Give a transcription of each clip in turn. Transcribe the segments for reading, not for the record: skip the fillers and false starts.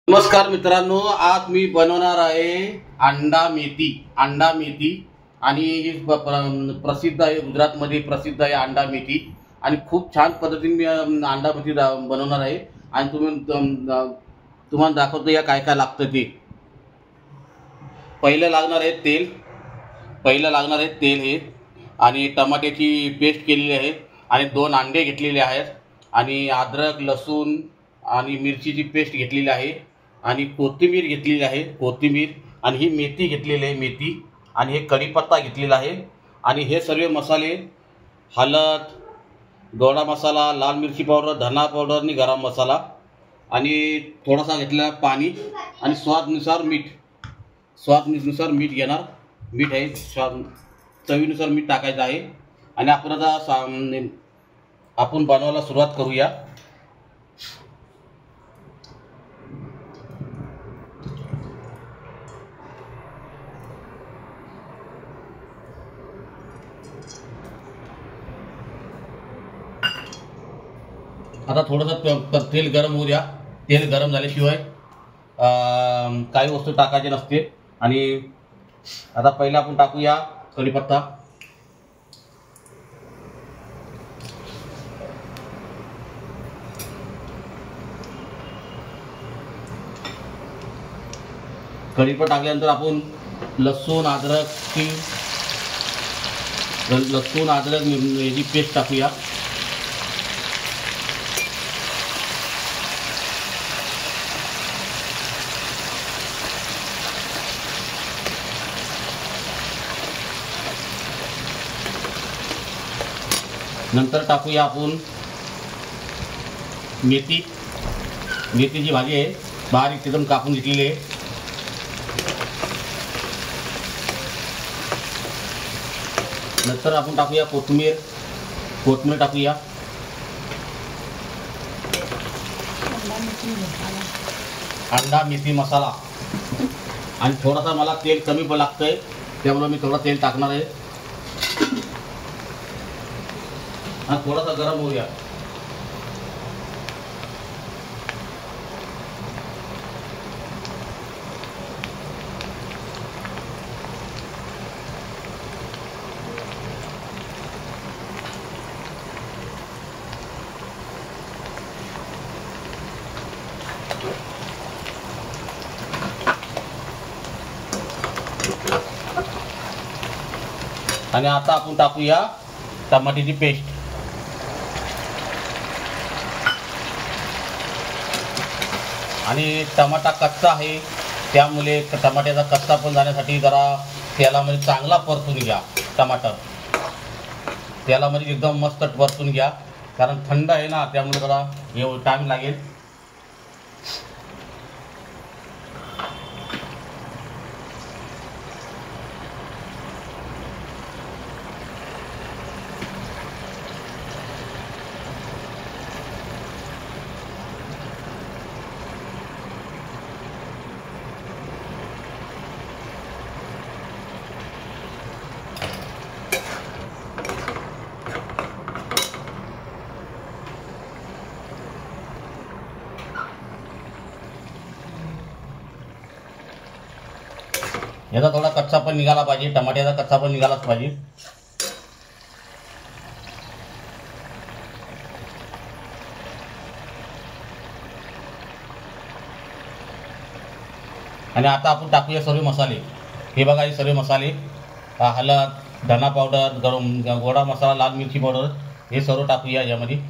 नमस्कार मित्रांनो, आज मी बनवणार आहे अंडा मेथी आणि ही प्रसिद्ध आहे, गुजरातमध्ये प्रसिद्ध आहे अंडा मेथी. आणि खूप छान पद्धतीने मी अंडा मेथी बनवणार आहे. आणि तुम्हाला दाखवतो या काय काय लागतं ते. पहिलं लागणार आहे तेल हे, आणि टमाट्याची पेस्ट केलेली आहे, आणि 2 अंडे घेतलेले आहेत, आणि अद्रक लसूण आणि मिरचीची पेस्ट घेतलेली आहे, आणि कोथिंबीर घेतलेली आहे, आणि ही मेथी घेतलेली आहे, आणि हे कढीपत्ता घेतलेला आहे. आणि हे सर्व मसाले हळद, गोडा मसाला, लाल मिरची पावडर, धना पावडर आणि गरम मसाला, आणि थोडासा घेतलेला पाणी, आणि स्वादनुसार मीठ घेणार. मीठ आहे चवीनुसार मीठ टाकायचं आहे. आणि आपण बनवायला सुरुवात करूया. आता थोडंसं तेल गरम होऊ द्या. तेल गरम झाल्याशिवाय काही वस्तू टाकायची नसते. आणि आता पहिला आपण टाकूया कढीपत्ता. कढीपत्ता टाकल्यानंतर आपण लसूण अद्रक याची पेस्ट टाकूया. नंतर टाकूया आपण मेथीची भाजी आहे, बारीक एकदम कापून घेतलेली आहे. नंतर आपण टाकूया कोथिंबीर टाकूया. अंडा मेथी मसाला. आणि थोडासा मला तेल कमी पण लागतंय, त्यामुळे मी थोडं तेल टाकणार आहे. हा थोडासा गरम होऊया. आणि आता आपण टाकूया टमाट्याची पेस्ट. आणि टमाटा कच्चा आहे, त्यामुळे टमाट्याचा कच्चा पण जाण्यासाठी जरा तेलामध्ये चांगला परतून घ्या. टमाटर तेलामध्ये एकदम मस्त परतून घ्या, कारण थंड आहे ना, त्यामुळे जरा टाइम लागेल. याचा थोडा कच्चा पण निघाला पाहिजे, टमाट्याचा कच्चा पण निघालाच पाहिजे. आणि आता आपण टाकूया सर्व मसाले. हे बघा, हे सर्व मसाले हळद, धना पावडर, गोडा मसाला, लाल मिरची पावडर, हे सर्व टाकूया यामध्ये.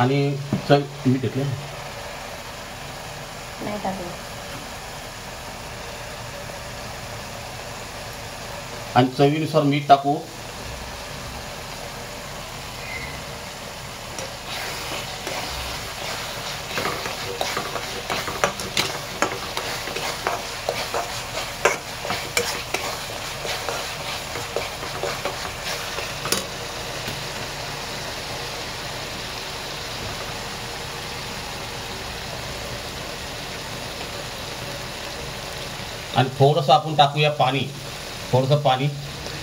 आणि मीठ घेतलं नाही टाकलं. आणि चवीनुसार मीठ टाकू. आणि थोडंसं आपण टाकूया पाणी, थोडंसं पाणी,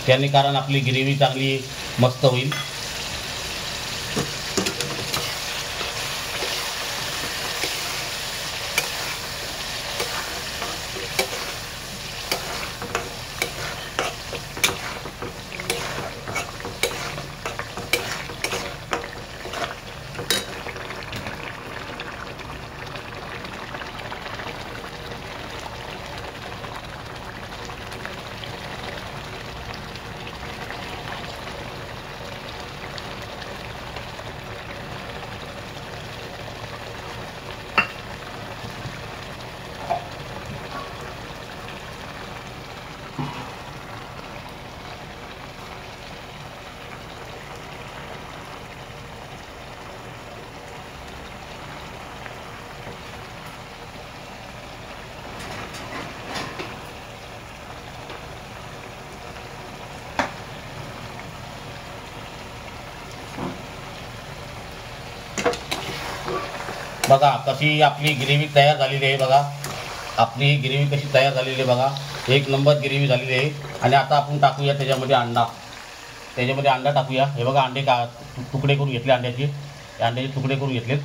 त्याने कारण आपली ग्रेव्ही चांगली मस्त होईल. बघा कशी आपली ग्रेव्ही तयार झालेली आहे. बघा आपली ग्रेव्ही कशी तयार झालेली आहे. बघा एक नंबर ग्रेव्ही झालेली आहे. आणि आता आपण टाकूया त्याच्यामध्ये अंडा, त्याच्यामध्ये अंडा टाकूया. हे बघा अंडे का तुकडे करून घेतले, अंड्याचे तुकडे करून घेतलेत.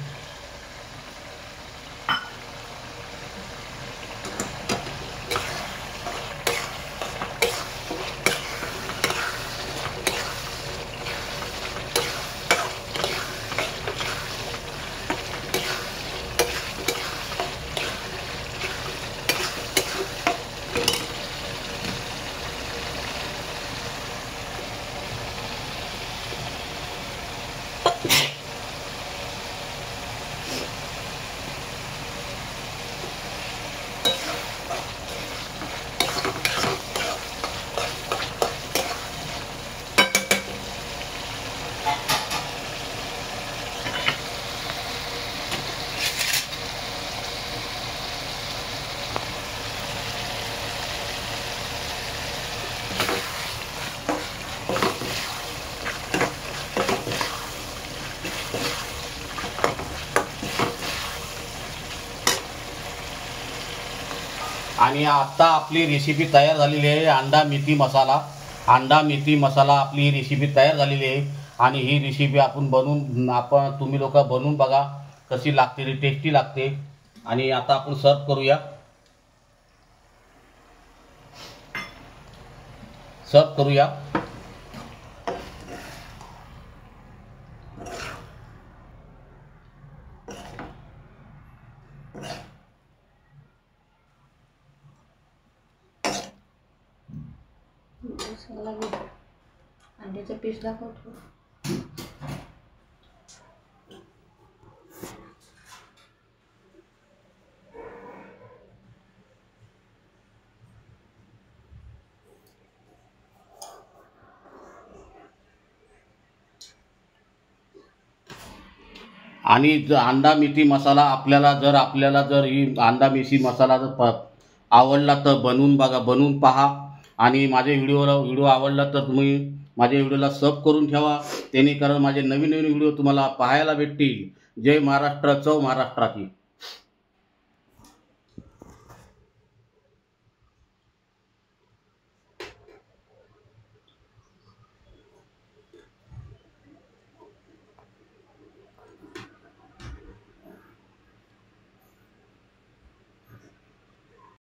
आणि आता आपली रेसिपी तयार झालेली आहे. अंडा मेथी मसाला आपली रेसिपी तयार झालेली आहे. आणि ही रेसिपी तुम्ही लोक बनवून बघा कशी लागते, टेस्टी लागते. आणि आता आपण सर्व करूया. अंड्याचा पीस दाखवतो. आणि अंडा मेथी मसाला आपल्याला जर ही अंडा मेथी मसाला जर आवडला तर बनवून पहा. आणि माझे व्हिडिओ आवडला तर तुम्ही माझ्या व्हिडिओला सब करून ठेवा, जेणेकरून माझे नवीन व्हिडिओ तुम्हाला पाहायला भेटतील. जय महाराष्ट्र, चव महाराष्ट्राची.